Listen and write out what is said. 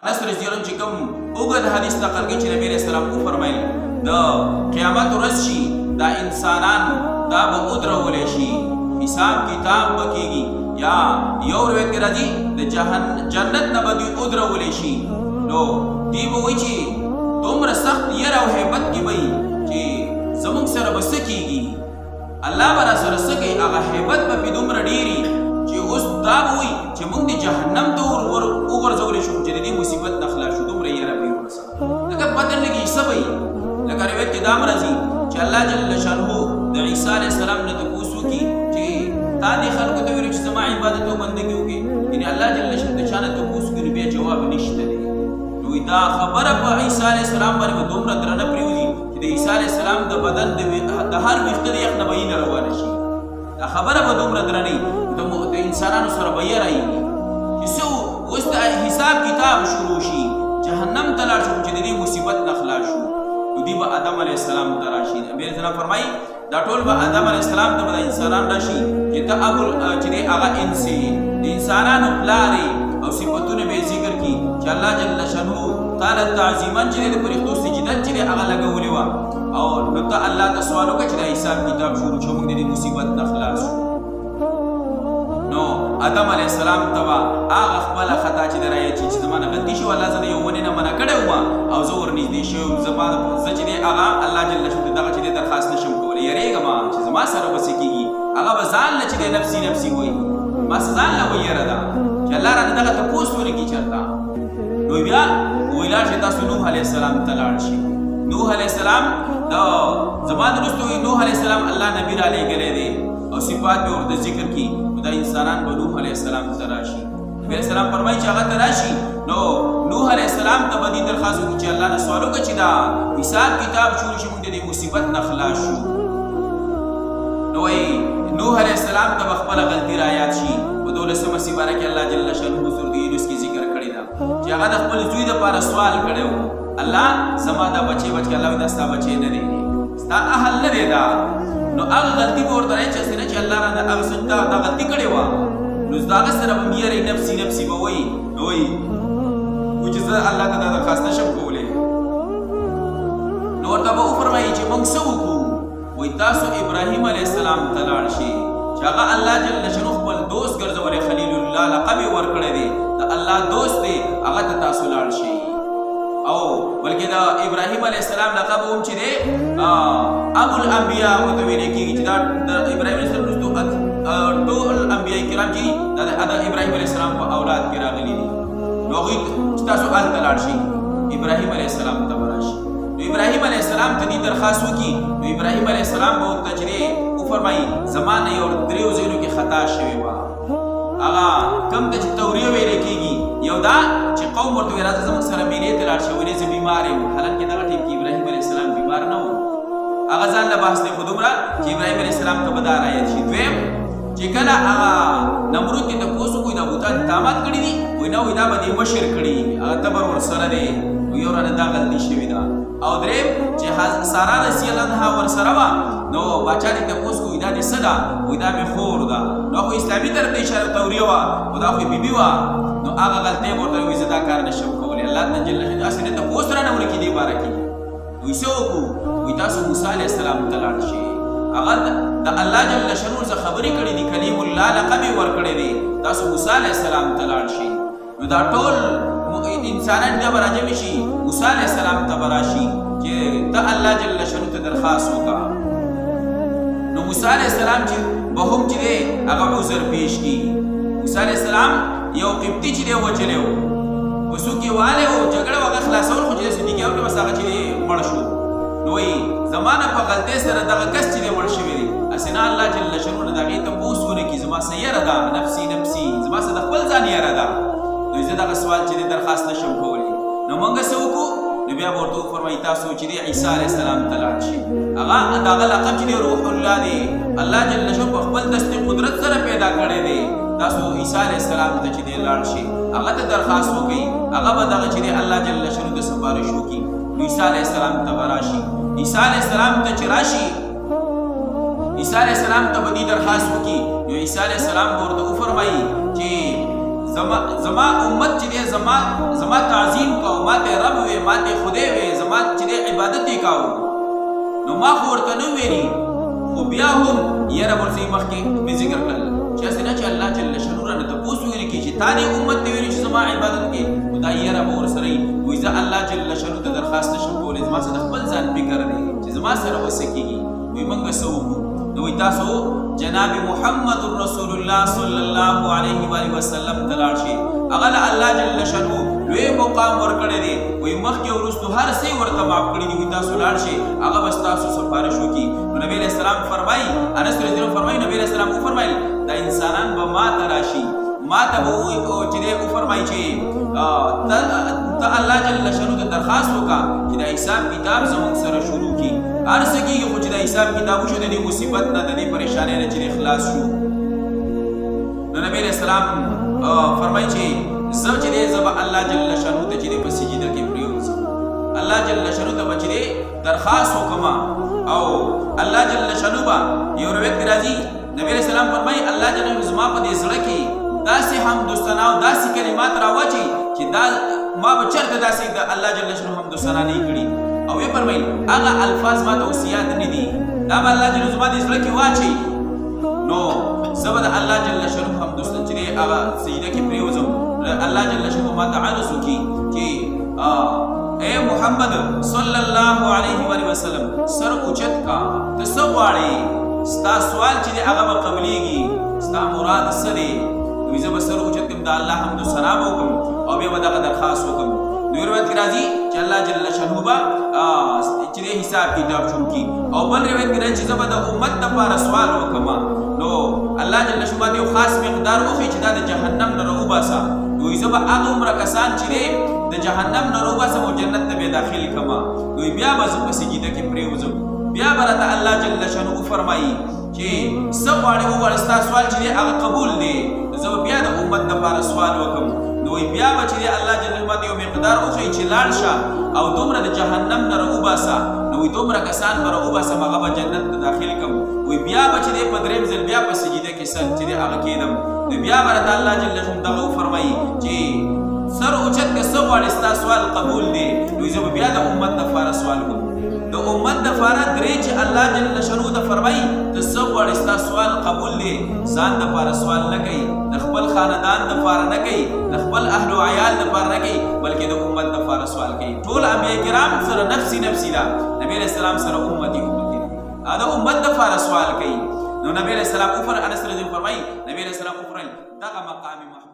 انس رضی الله چې کوم اوږد حدیث نقل کوي چې نبی علیہ السلام کو فرمایلی د قیامت ورځ شي دا انسانان دا به ودرولې شي حساب کتاب بکیږي یا یو روایت کې راځي د جنت نه به دوی ودرولې شي نو دی به وایي چې دومره سخت یره او هیبت کې وي چې زموږ سره به څه کېږي الله به را سره څه کوي هغه هیبت به پې دومره ډېري چې اوس دا به وایي چې موږ د جهنم ته وغورځولی شو چې د دې مصیبت نه خلاص شو دومره یره به یې ورسره لکه پته نه لګي څه به وي لکه روایت کې دا هم راځي چې الله جل شانه د عیسی علیه السلام نه تپوس وکړي چې تا دې خلکو ته ویلي چې زما عبادت او بندګي وکړي یعنې الله جل شانه د چا نه تپوس وکړي نو بیا جواب نشته دی نو دا خبره په عیسی علیه السلام باندې به دومره درنه پرېوځي چې د عیسی علیه السلام د بدن د هر ویښته د یخ نه به وینه روانه شي دا خبره به دومره درنه د انسانانو سره به یې رایي چې څه اوس د حساب کتاب شروع شي جهنم ته لاړ شو چې د دې مصیبت نه خلاص شو نو دوی به آدم علیه السلام ته راشي نبي علیه السلام فرمایي دا ټول به آدم علیه السلام ته به د انسانان راشي چې ته چې دی هغه انس د انسانانو پلار او صفتونه به یې ذکر کړي چې الله جل شانه تعالی تعظیما چې د فرښتو سجده چې دی هغه لګولې وه او نو ته الله ته سوال وکړه چې د حساب کتاب شروع شو موږ د دې مصیبت نه خلاص شو نو آدم علیه السلام ته به هغه خپله خطا چې د رایه چې زما نه غلطي شوه الله زه د یو ونې نه منع کړی وم او زه ورنږدې شوم زه چې دی هغه الله جل شانه دغه چې دی درخواست نشم کولی یېرېږم چې زما سره به څه کېږي هغه به ځان له چې دی نفسي نفسي وایي ما ځان له به یېره ده چې الله رانه دغه تپوس ونه کړي چېرته نو بیا وایي لاړ شئ تاسو نوح علیه السلام ته لاړ شئ نوح علیه السلام زما د وروسته وایي نوح علیه السلام الله نبي رالیږلی دی او صفات به ورته ذکر کړي دا انسانان به نوح علیه السلام ته راشي نبي علیه السلام فرمایي چې هغه ته راشي نو نوح علیه السلام ته به دې درخواست وکړي چې الله نه سوال وکړه چې دا حساب کتاب شروع شي موږ د دې مصیبت نه خلاص شو نو وایي نوح علیه السلام ته به خپله غلطي رایاد شي په 12مه سپاره کې الله جل شانه سورة یونس کې ذکر کړې ده چې هغه د خپل زوی دپاره سوال کړی و الله زما دا بچی الله وایي دا ستا بچی نه دی ستا اهل نه دی دا نو هغه غلطي به ورته رایي چې الله رانه هغه څه دا غلطي کړې وه نو د هغه سره به م یېرئ نفسي نفسي به وایي نو وایي چې زه الله ته دا درخواست نشم کولی نو ورته به وفرمایي چې موږ څه وکړو وایي تاسو ابراهیم علیه السلام ته لاړ شئ چې هغه الله جل شانه خپل دوست ګرځولی خلیل الله لقب یې ورکړی دی د الله دوست دی هغه ته تاسو لاړ شئ او بلکې د ابراهیم علیه السلام لقب هم چې دی ابو الانبیا ورته ویلی کېږي چې دا د ابراهیم علیه السلام وروسته ټول انبیاء کرام چې دا د ابراهیم علیه السلام په اولاد کې راغلي دي نو هغوی چې تاسو هلته لاړ شئ ابراهیم علیه السلام ته به راشي نو ابراهیم علیه السلام ته دې درخواست وکړي نو ابراهیم علیه السلام به ورته چې دی وفرمایي زما نه یو دریو ځایونو کې خطا شوې وه هغه کوم ته چې توریه ویلی کېږي یو دا چې قوم ورته ویل راځه زموږ سره مېلې ته لاړ شي ولې زه بیمار یم حالانکې دغه ټیم کې ابراهیم علیه السلام بیمار نه و هغه ځان له بحث دی خو دومره چې ابراهیم علیه السلام ته به دا رایت شي دویم چې کله هغه نمرود کې تپوس وکړي دا بوتان داماد کړي دي وایي نه وایي دا به دې مشر کړي هغه تبر ورسره دی یو رانه دا غلطي شوې ده او دریم چې سارا رضی الله عنها ورسره وه نو باچا دې تپوس کوي دا دې څه ده وایي دا مې خور ده نو خو اسلامي طرف ته اشاره توریه وه خو دا خو بیبي وه نو هغه غلطۍ به ورته وایي زه دا کار نشم کولی الله ته جل شانه هسې نه تپوس رانه ونه کړي دې باره کې وایي څه وکړو وایي تاسو موسی علیه السلام ته لاړ شئ هغه د الله جل شانه څخه خبرې کړي دي کلیم الله لقب یې ورکړی دی تاسو موسی علیه السلام ته لاړ شئ نو دا ټول انسانان بیا به راجمع شي موسی علیه السلام ته به راشي چې ته الله جل شانه ته درخواست وکړه نو موسی علیه السلام چې به هم چې دی هغه عذر پیش کړي موسی علیه السلام یو قبطي چې دی وچلی و په څوک یې والی و جګړه هغه خلاصول خو چې دی صدیق اکبر بس هغه چې دی مړ شو نو وایي زما نه په غلطۍ سره دغه کس چې دی مړ شوی دی هسې نه الله جل شانه نه د هغې تپوس ونه کړي زما څه یره ده نفسي نفسي زما څه د خپل ځان یره ده نو زه دغه سوال چې دی درخواست نشم کولی نو موږ څه وکړو نو بیا به ورته وفرمایي تاسو چې دی عیسی علیه السلام ته لاړ شئ هغه د هغه لقب چې دی روح الله دی الله جل شانه په خپل دست قدرت سره پیدا کړی دی تاسو عیسی علیه السلام ته چې دی لاړ شئ هغه ته درخواست وکړئ هغه به دغه چې دی الله جل شانه ته سفارش وکړي نو عیسی علیه السلام ته به راشي عیسی علیه السلام ته چې راشي عیسی علیه السلام ته به دې درخواست وکړي نو عیسی علیه السلام به ورته وفرمایي چې زما امت چې دی زما تعظیم ماته رب وې ماته خدای وې زما چې عبادت یې کاوه نو ما خو ورته نه ویلي خو بیا هم یاره ورځي مخکې مې ذکر کړل چې اسنه چې الله جل شانه رانه تاسو ویل کی چې تانی امت دی ویل چې زما عبادت کې خدای یاره به ورسره وي ځکه الله جل شانه ته درخواست نشم کولای زما سره خپل ځان فکر دی چې زما سره وسکیږي وي موږ سو نو تاسو جناب محمد رسول الله صلی الله علیه و آله وسلم تلاړ شي اغه الله جل شانه لوی مقام ورکړی دی وي مخکې ورستو هر څه ورته معاف کړی دی تاسو لاړ شي هغه بس تاسو سفارش وکي نبی علیہ السلام فرمایي انس رضی الله فرمایي نبی علیہ السلام فرمایي دا انسانان به ما تراشي ما ته به وي چې دې فرمایي چې ته الله جل شانه درخواست وکا چې دا حساب کتاب زموږ سره شروع کی هر څه کېږي خو چې دا حساب کتاب شو د مصیبت نه د پریشانی نه چې اخلاص شو نو نبی علیہ السلام فرمایي چې زب چې دې زب الله جل شانه ته چې دې په سجده کې پریوځي الله جل شانه ته چې دې درخواست وکما او الله جل شانه با یو وخت راځي نبی رسول الله فرمایي الله جل زما په دې زړه کې داسې حمدستنا او داسې کلمات راوچي چې دا ما به چرته داسې د الله جل شانه حمدستنا نه کړی او یې فرمایي هغه الفاظ ما ته اوسیات نه دي دا الله جل زما دې زړه کې واچي نو زبر الله جل شانه حمدستنا چې هغه سجده کې پریوځم الله جل شانه ما تعالى سکی چې اے محمد صلی الله علیه و وسلم سر اوچت کا تسواړي ستا سوال چې هغه به قبليږي ستا مراد سره وي زب سر اوچت کوم د الله حمد ثنا وکم او به دغه درخواست وکم نور روایت راځي چې الله جل شانه با چې حساب کتاب شروع کی او بل روایت راځي چې زب د امت لپاره سوال وکم نو الله جل شانه یو خاص مقدار وخی چې د جهنم نه روباسا دوی زبا هغه عمر کسان چې د جهنم نه روباسه او جنت ته به داخل کما دوی بیا به په سجده کې پریوځم بیا برته الله جل شانه فرمایي چې سوال او ورستا سوال چې هغه قبول دی زب بیا د امت لپاره سوال وکم دوی بیا به چې الله جل شانه یو مقدار اوخی چې لاړ شه او دومره د جهنم نه روباسه نو دومره کسان به روباسه هغه به جنت ته داخل کم وی بیا به چې په دریم ځل بیا په سجده کې سن چې هغه کېدم بیا برته الله جل شانه دغه فرمایي چې سر اوچت کې سوال استا سوال قبول دی نو زه بیا د امت لپاره سوال کوم د امت لپاره درې چې الله جل شانه د فرمایي ته سوال استا سوال قبول دی ځان لپاره سوال نه کوي د خپل خاندان لپاره نه کوي د خپل اهل او عیال لپاره نه کوي بلکې د امت لپاره سوال کوي ټول انبیاء کرام سره نفسي نفسي دا نبی رسول الله سره امتي دا امت لپاره سوال کوي نو نبی رسول الله انس رضی الله فرمایي نبی رسول الله دا مقام